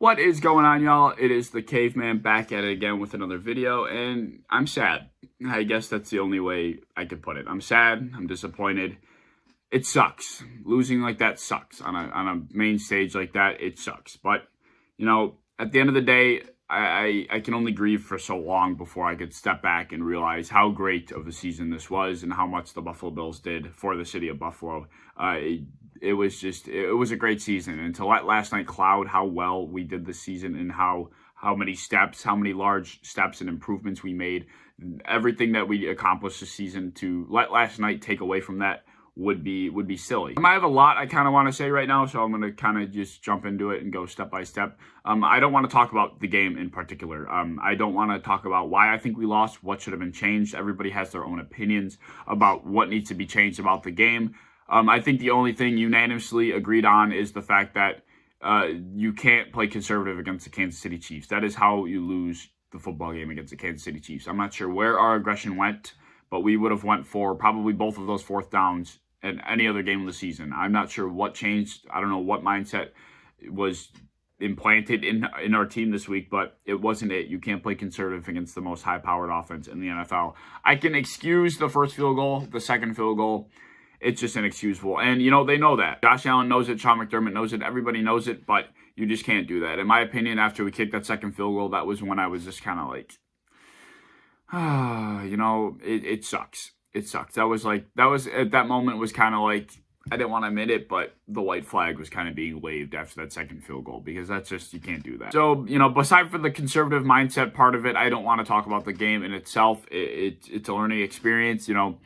What is going on, y'all? It is the Caveman back at it again with another video, and I'm sad. I guess that's the only way I could put it. I'm sad. I'm disappointed. It sucks. Losing like that sucks. On a main stage like that, it sucks. But, you know, at the end of the day, I can only grieve for so long before I could step back and realize how great of a season this was and how much the Buffalo Bills did for the city of Buffalo. It was a great season. And to let last night cloud how well we did this season and how many large steps and improvements we made, everything that we accomplished this season, to let last night take away from that would be silly. I have a lot I kind of want to say right now, so I'm going to kind of just jump into it and go step by step. I don't want to talk about the game in particular. I don't want to talk about why I think we lost, what should have been changed. Everybody has their own opinions about what needs to be changed about the game. I think the only thing unanimously agreed on is the fact that you can't play conservative against the Kansas City Chiefs. That is how you lose the football game against the Kansas City Chiefs. I'm not sure where our aggression went, but we would have went for probably both of those fourth downs in any other game of the season. I'm not sure what changed. I don't know what mindset was implanted in our team this week, but it wasn't it. You can't play conservative against the most high-powered offense in the NFL. I can excuse the first field goal, the second field goal. It's just inexcusable. And, you know, they know that. Josh Allen knows it. Sean McDermott knows it. Everybody knows it, but you just can't do that. In my opinion, after we kicked that second field goal, that was when I was just kind of like, you know, it sucks. It sucks. That was at that moment was kind of like, I didn't want to admit it, but the white flag was kind of being waved after that second field goal, because that's just, you can't do that. So, you know, aside from the conservative mindset part of it, I don't want to talk about the game in itself. It's a learning experience. You know,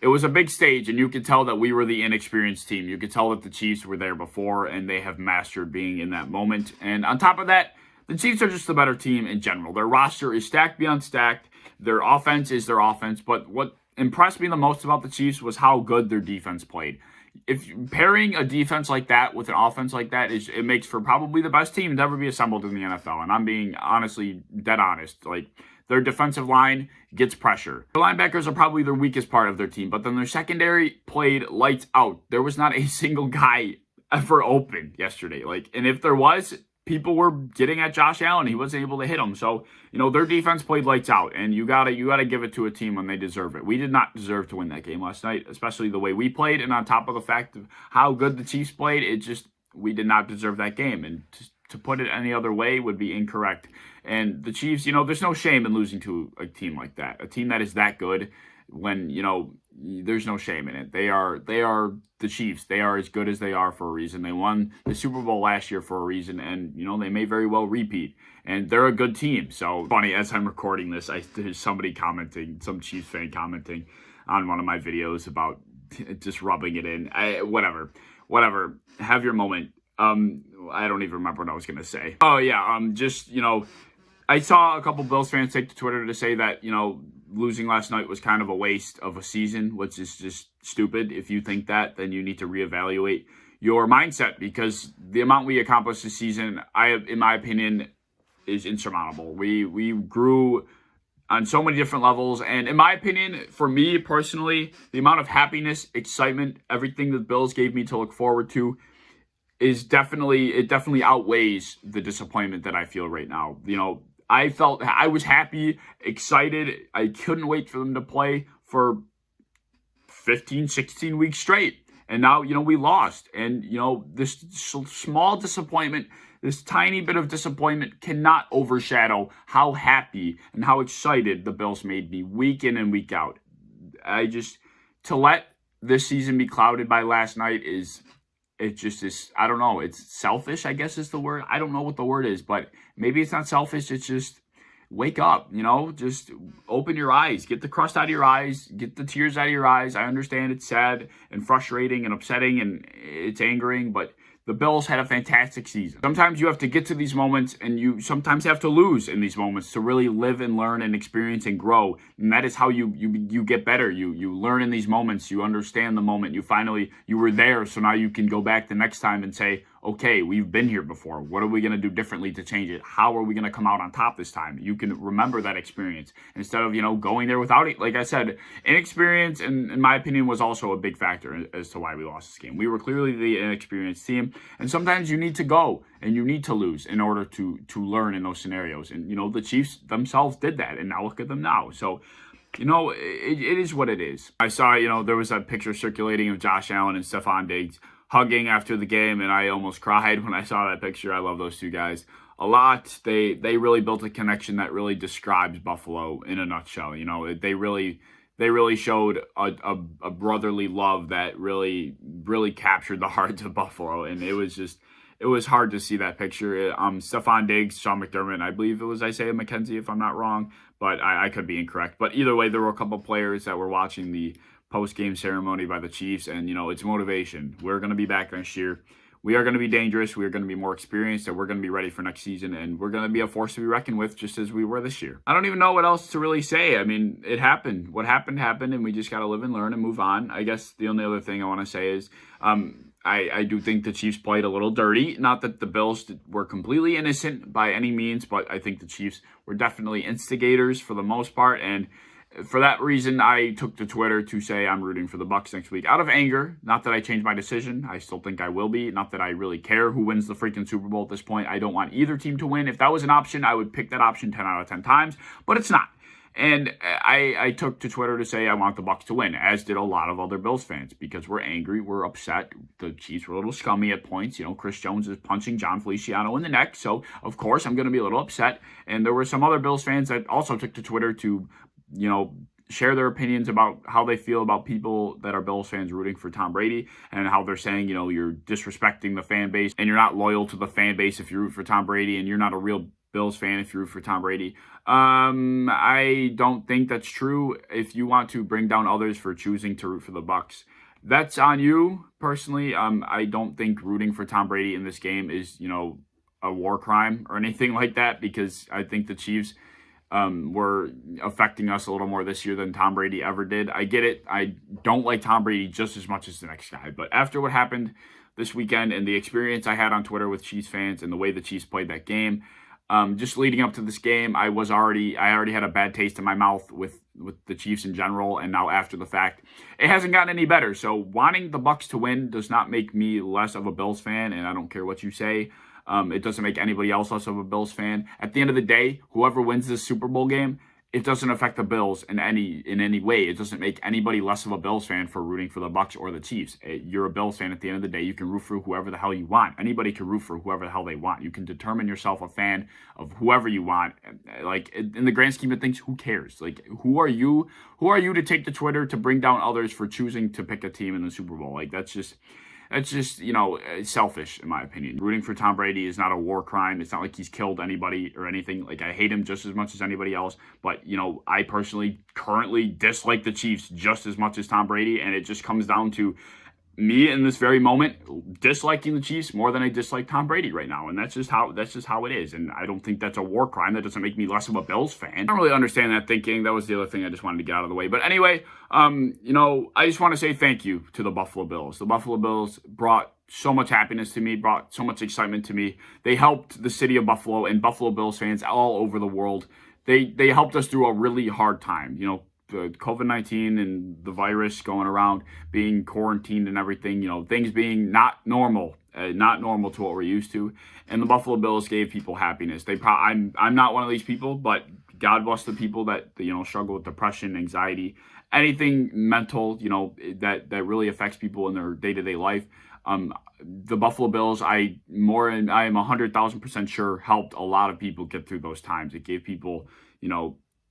it was a big stage, and you could tell that we were the inexperienced team. You could tell that the Chiefs were there before, and they have mastered being in that moment. And on top of that, the Chiefs are just a better team in general. Their roster is stacked beyond stacked. Their offense is their offense. But what impressed me the most about the Chiefs was how good their defense played. If pairing a defense like that with an offense like that, it makes for probably the best team to ever be assembled in the NFL. And I'm being honestly dead honest. Like, their defensive line gets pressure. The linebackers are probably their weakest part of their team, but then their secondary played lights out. There was not a single guy ever open yesterday. And if there was, people were getting at Josh Allen. He wasn't able to hit him. So, you know, their defense played lights out, and you gotta give it to a team when they deserve it. We did not deserve to win that game last night, especially the way we played, and on top of the fact of how good the Chiefs played, we did not deserve that game. And to put it any other way would be incorrect. And the Chiefs, you know, there's no shame in losing to a team like that. A team that is that good, when, you know, there's no shame in it. They are the Chiefs. They are as good as they are for a reason. They won the Super Bowl last year for a reason, and, you know, they may very well repeat. And they're a good team. So funny, as I'm recording this, there's somebody commenting, some Chiefs fan commenting on one of my videos about just rubbing it in. Whatever. Have your moment. I don't even remember what I was going to say. Oh, yeah, just, you know, I saw a couple Bills fans take to Twitter to say that, you know, losing last night was kind of a waste of a season, which is just stupid. If you think that, then you need to reevaluate your mindset, because the amount we accomplished this season, in my opinion, is insurmountable. We grew on so many different levels, and in my opinion, for me personally, the amount of happiness, excitement, everything the Bills gave me to look forward to definitely outweighs the disappointment that I feel right now. You know, I was happy, excited. I couldn't wait for them to play for 15, 16 weeks straight. And now, you know, we lost. And, you know, this small disappointment, this tiny bit of disappointment cannot overshadow how happy and how excited the Bills made me week in and week out. To let this season be clouded by last night I don't know, it's selfish, I guess is the word. I don't know what the word is, but maybe it's not selfish. It's just, wake up, you know, just open your eyes, get the crust out of your eyes, get the tears out of your eyes. I understand it's sad and frustrating and upsetting and it's angering, but the Bills had a fantastic season. Sometimes you have to get to these moments, and you sometimes have to lose in these moments to really live and learn and experience and grow. And that is how you get better. You learn in these moments. You understand the moment. You were there, so now you can go back the next time and say, okay, we've been here before. What are we going to do differently to change it? How are we going to come out on top this time? You can remember that experience instead of, going there without it. Like I said, inexperience, in my opinion, was also a big factor as to why we lost this game. We were clearly the inexperienced team, and sometimes you need to go and you need to lose in order to learn in those scenarios. And, the Chiefs themselves did that, and now look at them now. So, it is what it is. I saw, there was a picture circulating of Josh Allen and Stephon Diggs hugging after the game, and I almost cried when I saw that picture. I love those two guys a lot. They really built a connection that really describes Buffalo in a nutshell. They really showed a brotherly love that really captured the hearts of Buffalo, and it was hard to see that picture. Stephon Diggs, Sean McDermott, I believe it was Isaiah McKenzie, if I'm not wrong, but I could be incorrect. But either way, there were a couple players that were watching the post-game ceremony by the Chiefs, and, it's motivation. We're going to be back next year. We are going to be dangerous. We are going to be more experienced, and we're going to be ready for next season, and we're going to be a force to be reckoned with, just as we were this year. I don't even know what else to really say. I mean, it happened. What happened, and we just got to live and learn and move on. I guess the only other thing I want to say is I do think the Chiefs played a little dirty. Not that the Bills were completely innocent by any means, but I think the Chiefs were definitely instigators for the most part, and for that reason, I took to Twitter to say I'm rooting for the Bucs next week out of anger. Not that I changed my decision. I still think I will be. Not that I really care who wins the freaking Super Bowl at this point. I don't want either team to win. If that was an option, I would pick that option 10 out of 10 times, but it's not. And I took to Twitter to say I want the Bucs to win, as did a lot of other Bills fans, because we're angry, we're upset. The Chiefs were a little scummy at points. Chris Jones is punching John Feliciano in the neck, so of course I'm going to be a little upset. And there were some other Bills fans that also took to Twitter to share their opinions about how they feel about people that are Bills fans rooting for Tom Brady, and how they're saying, you're disrespecting the fan base and you're not loyal to the fan base if you root for Tom Brady, and you're not a real Bills fan if you root for Tom Brady. I don't think that's true. If you want to bring down others for choosing to root for the Bucs, that's on you personally. I don't think rooting for Tom Brady in this game is, a war crime or anything like that, because I think the Chiefs were affecting us a little more this year than Tom Brady ever did. I get it. I don't like Tom Brady just as much as the next guy. But after what happened this weekend and the experience I had on Twitter with Chiefs fans and the way the Chiefs played that game, just leading up to this game, I already had a bad taste in my mouth with the Chiefs in general. And now after the fact, it hasn't gotten any better. So wanting the Bucs to win does not make me less of a Bills fan. And I don't care what you say. It doesn't make anybody else less of a Bills fan. At the end of the day, whoever wins this Super Bowl game, it doesn't affect the Bills in any way. It doesn't make anybody less of a Bills fan for rooting for the Bucs or the Chiefs. You're a Bills fan at the end of the day. You can root for whoever the hell you want. Anybody can root for whoever the hell they want. You can determine yourself a fan of whoever you want. Like, in the grand scheme of things, who cares? Like, who are you? Who are you to take to Twitter to bring down others for choosing to pick a team in the Super Bowl? Like, that's just selfish, in my opinion. Rooting for Tom Brady is not a war crime. It's not like he's killed anybody or anything. Like, I hate him just as much as anybody else. But, I personally currently dislike the Chiefs just as much as Tom Brady. And it just comes down to me in this very moment disliking the Chiefs more than I dislike Tom Brady right now. And that's just how it is. And I don't think that's a war crime. That doesn't make me less of a Bills fan. I don't really understand that thinking. That was the other thing I just wanted to get out of the way. But anyway, I just want to say thank you to the Buffalo Bills. The Buffalo Bills brought so much happiness to me, brought so much excitement to me. They helped the city of Buffalo and Buffalo Bills fans all over the world. They helped us through a really hard time. The COVID-19 and the virus going around, being quarantined and everything, things being not normal to what we're used to. And the Buffalo Bills gave people happiness. I'm not one of these people, but God bless the people that, struggle with depression, anxiety, anything mental, that really affects people in their day-to-day life. The Buffalo Bills, I am 100,000% sure helped a lot of people get through those times. It gave people,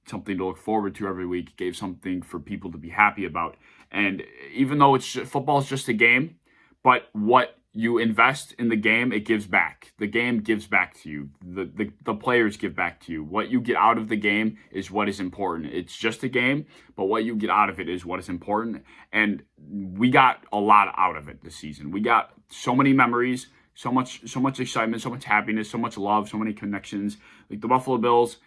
something to look forward to every week. It gave something for people to be happy about. And even though football is just a game, but what you invest in the game, it gives back. The game gives back to you. The players give back to you. What you get out of the game is what is important. It's just a game, but what you get out of it is what is important. And we got a lot out of it this season. We got so many memories, so much excitement, so much happiness, so much love, so many connections. Like, the Buffalo Bills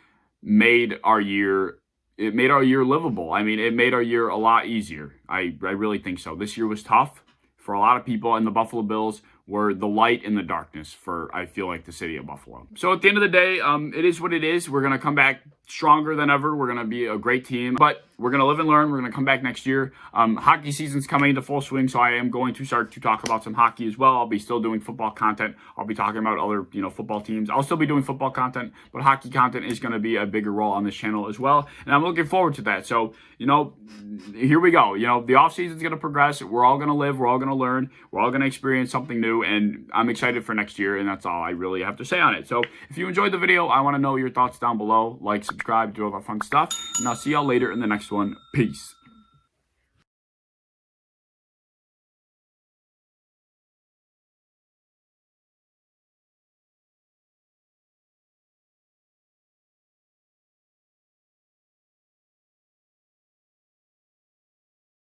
made our year livable. I mean, it made our year a lot easier. I really think so. This year was tough for a lot of people, and the Buffalo Bills were the light and the darkness for, I feel like, the city of Buffalo. So at the end of the day, it is what it is. We're going to come back stronger than ever. We're going to be a great team, but we're going to live and learn. We're going to come back next year. Hockey season's coming into full swing, so I am going to start to talk about some hockey as well. I'll be still doing football content. I'll be talking about other, football teams. I'll still be doing football content, but hockey content is going to be a bigger role on this channel as well, and I'm looking forward to that. So, here we go. The offseason's going to progress. We're all going to live. We're all going to learn. We're all going to experience something new, and I'm excited for next year, and that's all I really have to say on it. So if you enjoyed the video, I want to know your thoughts down below. Like, subscribe, do all that fun stuff, and I'll see y'all later in the next one. Peace.